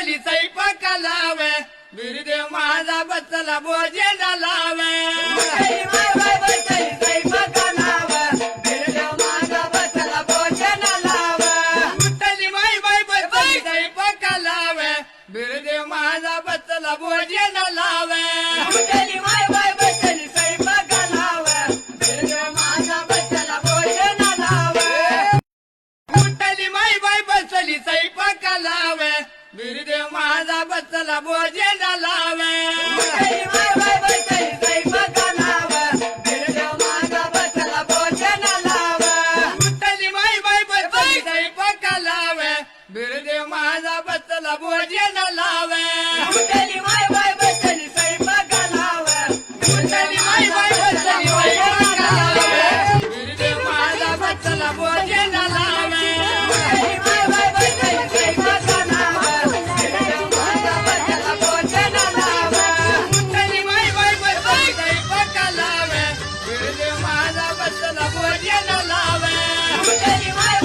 बसली स्वयंपाका लावे बिरदेव माझा बसला भोजन लावे माय बाय बसली स्वयंपाका लावे बिरदेव माझा बसला भोजन लावे विठ्ठली माय बाय बसली स्वयंपाका लावे बिरदेव माझा बसला भोजन लावे विठ्ठली माय बाय बसली स्वयंपाका लावे बिरदेव माझा बसला भोजन लावे विठ्ठली माय बाय बसली स्वयंपाका लावे बिरदेव माझा बसला भोजन लावे विठ्ठली माय बाय बसली स्वयंपाका लावे बिरदेव माझा बसला भोजन लावे विठ्ठली माय बाय बसली स्वयंपाका लावे बिरदेव माझा बसला भोजन लावे विठ्ठली माय बाय बसली स्वयंपाका लावे विठ्ठली माय बाय बसली स्वयंपाका लावे बिरदेव माझा बसला भोजन लावे विठ्ठली माय बाय बसली स्वयंपाका लावे बिरदेव माझा बसला भोजन लावे विठ्ठली माय बाय बसली स्वयंपाका लावे बिरदेव माझा बसला भोजन लावे विठ्ठली माय